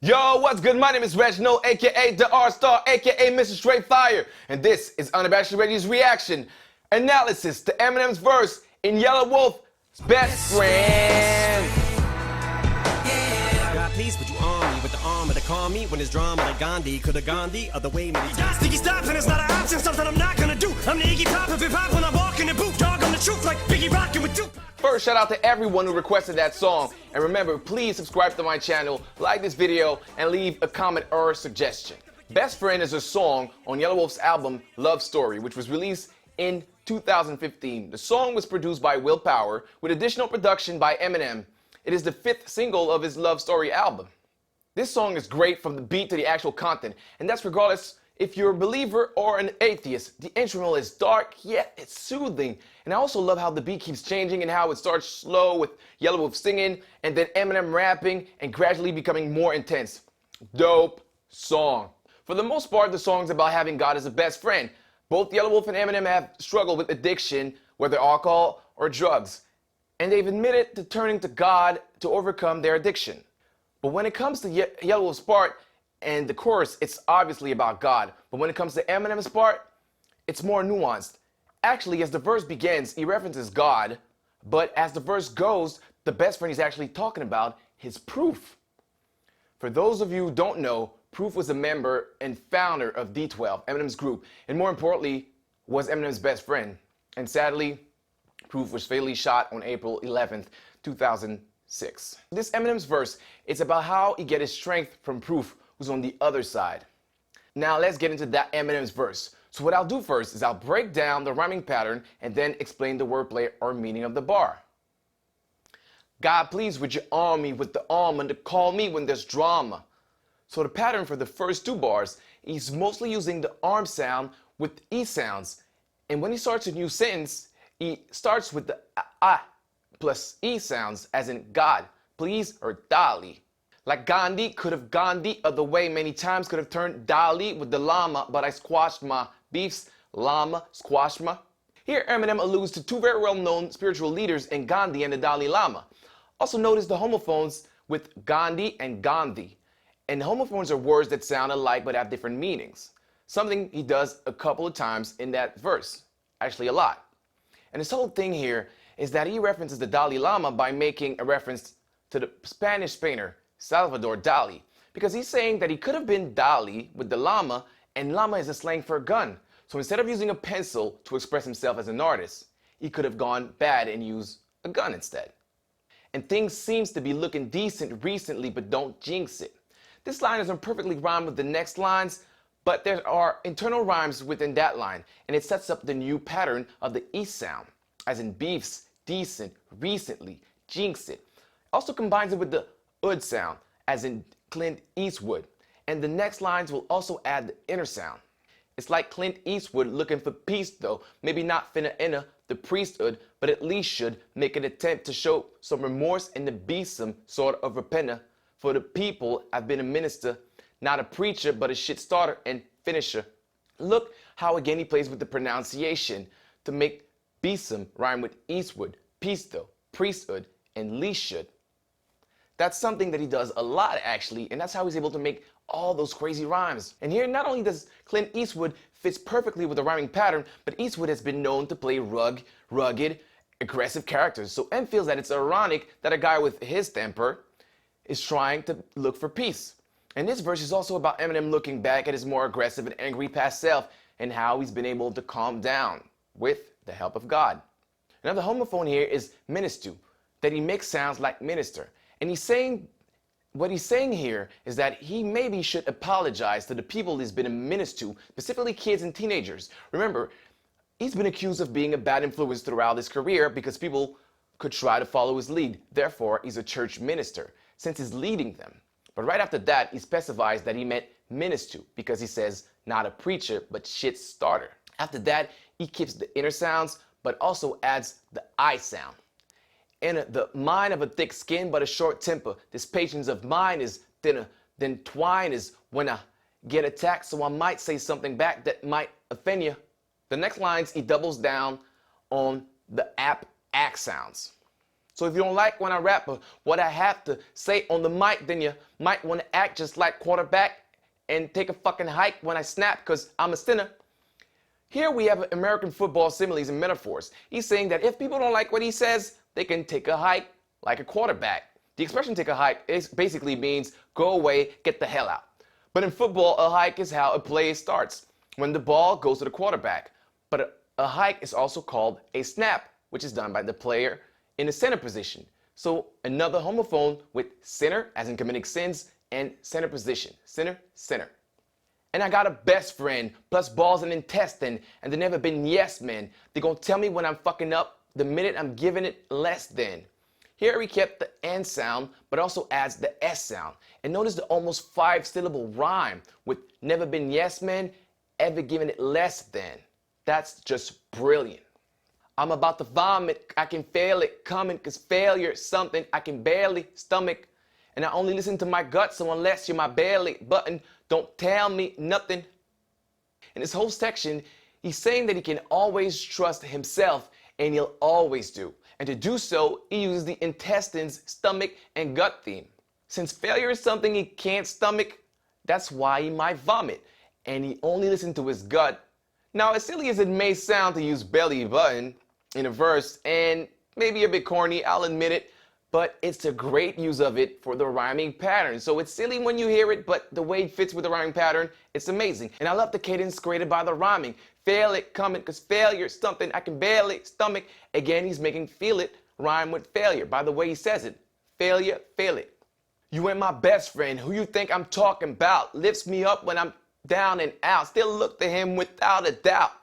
Yo, what's good? My name is Reggie, aka the R-Star, aka Mr. Straight Fire, and this is Unabashedly Reggie's reaction analysis to Eminem's verse in Yellow Wolf's Best Friend. God, please put you on me with the armor to calm me when it's drama like Gandhi could have gone the other way many times. Diggy Doc, and it's not an option, something I'm not gonna do. I'm the Iggy Pop of hip-hop when I walk in the booth. Dog on the truth like Biggie rockin' with Duke. First, shout out to everyone who requested that song. And remember, please subscribe to my channel, like this video, and leave a comment or a suggestion. Best Friend is a song on Yellow Wolf's album Love Story, which was released in 2015. The song was produced by Will Power with additional production by Eminem. It is the 5th single of his Love Story album. This song is great from the beat to the actual content, and that's regardless if you're a believer or an atheist. The instrumental is dark, yet it's soothing. And I also love how the beat keeps changing and how it starts slow with Yellow Wolf singing and then Eminem rapping and gradually becoming more intense. Dope song. For the most part, the song's about having God as a best friend. Both Yellow Wolf and Eminem have struggled with addiction, whether alcohol or drugs. And they've admitted to turning to God to overcome their addiction. But when it comes to Yellow Wolf's part, and the chorus, it's obviously about God. But when it comes to Eminem's part, it's more nuanced. Actually, as the verse begins, he references God, but as the verse goes, the best friend he's actually talking about is Proof. For those of you who don't know, Proof was a member and founder of D12, Eminem's group, and more importantly, was Eminem's best friend. And sadly, Proof was fatally shot on April 11th, 2006. This Eminem's verse, it's about how he get his strength from Proof, who's on the other side. Now let's get into that Eminem's verse. So what I'll do first is I'll break down the rhyming pattern and then explain the wordplay or meaning of the bar. God, please would you arm me with the armor to call me when there's drama. So the pattern for the first 2 bars, he's mostly using the arm sound with E sounds. And when he starts a new sentence, he starts with the plus E sounds, as in God, please, or Dali. Like Gandhi could have gone the other way many times, could have turned Dali with the llama, but I squashed my beefs, llama, squashed my. Here Eminem alludes to 2 very well-known spiritual leaders in Gandhi and the Dalai Lama. Also notice the homophones with Gandhi and Gandhi. And homophones are words that sound alike but have different meanings. Something he does a couple of times in that verse. Actually a lot. And this whole thing here is that he references the Dalai Lama by making a reference to the Spanish painter Salvador Dali, because he's saying that he could have been Dali with the llama, and llama is a slang for a gun. So instead of using a pencil to express himself as an artist, he could have gone bad and used a gun instead. And things seems to be looking decent recently, but don't jinx it. This line isn't perfectly rhymed with the next lines, but there are internal rhymes within that line, and it sets up the new pattern of the E sound, as in beefs, decent, recently, jinx it. Also combines it with the ud sound, as in Clint Eastwood. And the next lines will also add the inner sound. It's like Clint Eastwood looking for peace though, maybe not finna enter the priesthood, but at least should make an attempt to show some remorse and to be some sort of repenter. For the people, I've been a minister, not a preacher, but a shit starter and finisher. Look how again he plays with the pronunciation to make Besom rhyme with Eastwood, peace though, priesthood, and least should. That's something that he does a lot actually, and that's how he's able to make all those crazy rhymes. And here not only does Clint Eastwood fits perfectly with the rhyming pattern, but Eastwood has been known to play rugged, aggressive characters. So M feels that it's ironic that a guy with his temper is trying to look for peace. And this verse is also about Eminem looking back at his more aggressive and angry past self and how he's been able to calm down with the help of God. Now the homophone here is ministu, that he makes sounds like minister. And what he's saying here is that he maybe should apologize to the people he's been a menace to, specifically kids and teenagers. Remember, he's been accused of being a bad influence throughout his career because people could try to follow his lead. Therefore, he's a church minister, since he's leading them. But right after that, he specifies that he meant minister because he says, not a preacher, but shit starter. After that, he keeps the inner sounds, but also adds the I sound. In the mind of a thick skin but a short temper, this patience of mine is thinner than twine is when I get attacked, so I might say something back that might offend you. The next lines, he doubles down on the act sounds. So if you don't like when I rap or what I have to say on the mic, then you might want to act just like quarterback and take a fucking hike when I snap, cause I'm a sinner. Here we have American football similes and metaphors. He's saying that if people don't like what he says, they can take a hike like a quarterback. The expression take a hike basically means go away, get the hell out. But in football, a hike is how a play starts, when the ball goes to the quarterback. But a hike is also called a snap, which is done by the player in the center position. So another homophone with sinner, as in committing sins, and center position. Sinner, center. And I got a best friend, plus balls and intestine, and they never been yes men. They gonna tell me when I'm fucking up the minute I'm giving it less than. Here we kept the N sound, but also adds the S sound. And notice the almost 5-syllable rhyme with never been yes men, ever given it less than. That's just brilliant. I'm about to vomit, I can feel it coming, cause failure's something I can barely stomach. And I only listen to my gut, so unless you're my belly button, don't tell me nothing. In this whole section, he's saying that he can always trust himself, and he'll always do. And to do so, he uses the intestines, stomach, and gut theme. Since failure is something he can't stomach, that's why he might vomit, and he only listens to his gut. Now, as silly as it may sound to use belly button in a verse, and maybe a bit corny, I'll admit it, but it's a great use of it for the rhyming pattern. So it's silly when you hear it, but the way it fits with the rhyming pattern, it's amazing. And I love the cadence created by the rhyming. Fail it, coming, cause failure's something I can barely stomach. Again, he's making feel it rhyme with failure by the way he says it. Failure, fail it. You ain't my best friend, who you think I'm talking about? Lifts me up when I'm down and out. Still look to him without a doubt.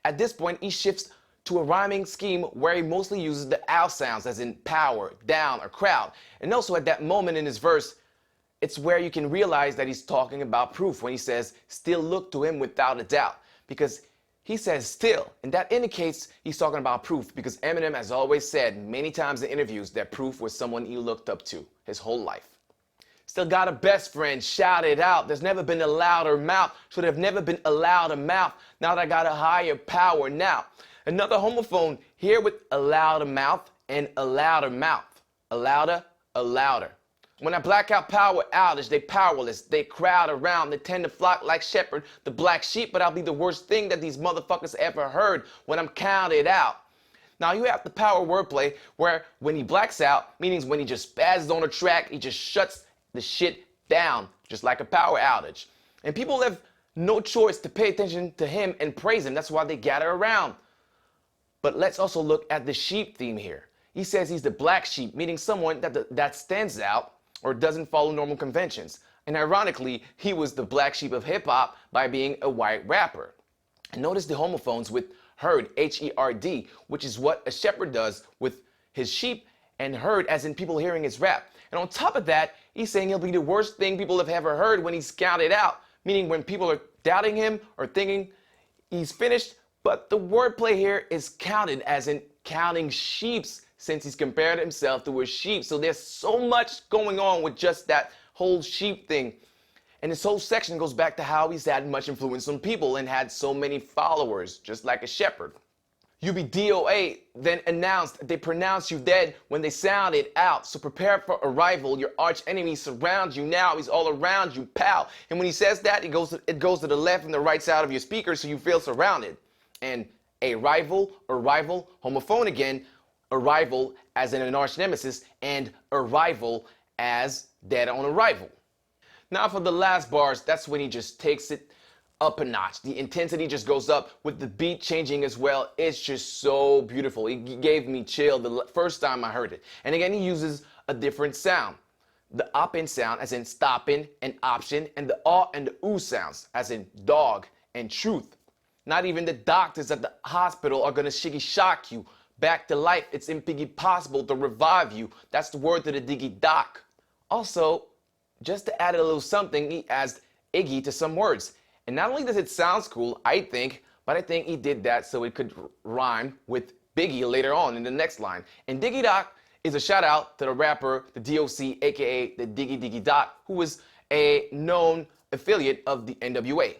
At this point, he shifts to a rhyming scheme where he mostly uses the ow sounds, as in power, down, or crowd. And also at that moment in his verse, it's where you can realize that he's talking about proof when he says, still look to him without a doubt. Because he says still, and that indicates he's talking about proof, because Eminem has always said many times in interviews that Proof was someone he looked up to his whole life. Still got a best friend, shout it out. There's never been a louder mouth, should have never been allowed a mouth. Now that I got a higher power now. Another homophone here with a louder mouth and a louder mouth. A louder, a louder. When I black out power outage, they powerless. They crowd around, they tend to flock like shepherd, the black sheep, but I'll be the worst thing that these motherfuckers ever heard when I'm counted out. Now you have the power wordplay where when he blacks out, meaning when he just spazzes on a track, he just shuts the shit down, just like a power outage. And people have no choice to pay attention to him and praise him. That's why they gather around. But let's also look at the sheep theme here. He says he's the black sheep, meaning someone that stands out or doesn't follow normal conventions. And ironically, he was the black sheep of hip-hop by being a white rapper. And notice the homophones with herd, H-E-R-D, which is what a shepherd does with his sheep, and herd as in people hearing his rap. And on top of that, he's saying he'll be the worst thing people have ever heard when he's counted out, meaning when people are doubting him or thinking he's finished. But the wordplay here is counted, as in counting sheeps, since he's compared himself to a sheep. So there's so much going on with just that whole sheep thing. And this whole section goes back to how he's had much influence on people and had so many followers, just like a shepherd. You be DOA, then announced they pronounced you dead when they sound it out. So prepare for arrival. Your arch enemy surrounds you now. He's all around you, pal. And when he says that, it goes to the left and the right side of your speaker, so you feel surrounded. And a rival, arrival, homophone again, arrival as in an arch nemesis, and arrival as dead on arrival. Now for the last bars, that's when he just takes it up a notch. The intensity just goes up with the beat changing as well. It's just so beautiful. It gave me chill the first time I heard it. And again, he uses a different sound. The op-in sound as in stopping and option, and the aw and the oo sounds as in dog and truth. Not even the doctors at the hospital are gonna shiggy shock you. Back to life, it's impossible to revive you. That's the word to the Diggy Doc. Also, just to add a little something, he adds Iggy to some words. And not only does it sound cool, I think, but I think he did that so it could rhyme with Biggie later on in the next line. And Diggy Doc is a shout out to the rapper, the DOC, aka the Diggy Doc, who was a known affiliate of the NWA.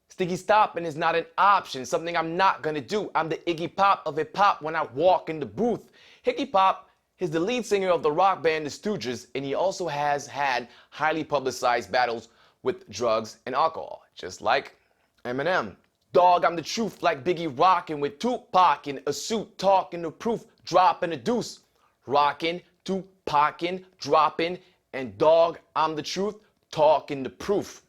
Sticky stopping is not an option, something I'm not gonna do. I'm the Iggy Pop of hip hop when I walk in the booth. Hickey Pop, He's the lead singer of the rock band The Stooges, and he also has had highly publicized battles with drugs and alcohol, just like Eminem. Dog, I'm the truth, like Biggie rockin' with Tupac in a suit, talking the proof, dropping the deuce. Rockin', Tupacin', dropping, and dog, I'm the truth, talking the proof.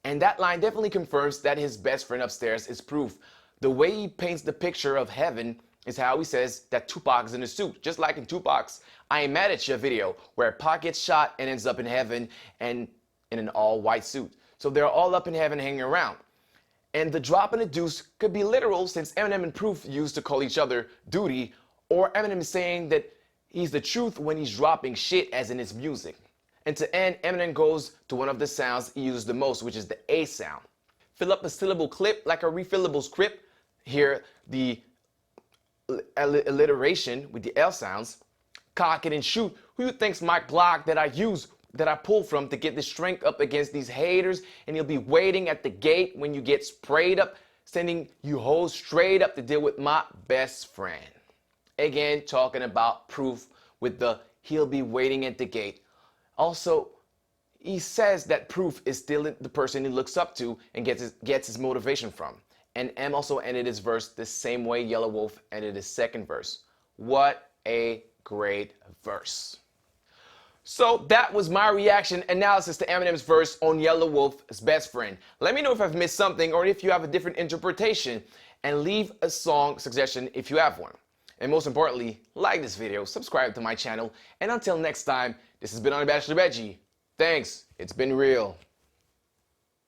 And that line definitely confirms that his best friend upstairs is proof. The way he paints the picture of heaven is how he says that Tupac is in a suit, just like in Tupac's I Ain't Mad at Ya video, where Pac gets shot and ends up in heaven and in an all-white suit. So they're all up in heaven hanging around. And the drop in the deuce could be literal, since Eminem and Proof used to call each other duty, or Eminem is saying that he's the truth when he's dropping shit as in his music. And to end, Eminem goes to one of the sounds he uses the most, which is the A sound. Fill up a syllable clip like a refillable script. Here, the alliteration with the L sounds. Cock it and shoot. Who you think's my Glock that I pull from to get the strength up against these haters? And he'll be waiting at the gate when you get sprayed up, sending you hoes straight up to deal with my best friend. Again, talking about Proof with the he'll be waiting at the gate. Also, he says that Proof is still the person he looks up to and gets his motivation from. And M also ended his verse the same way Yellow Wolf ended his second verse. What a great verse. So that was my reaction analysis to Eminem's verse on Yellow Wolf's Best Friend. Let me know if I've missed something or if you have a different interpretation, and leave a song suggestion if you have one. And most importantly, like this video, subscribe to my channel, and until next time, this has been Unabashedly Reggie. Thanks, it's been real.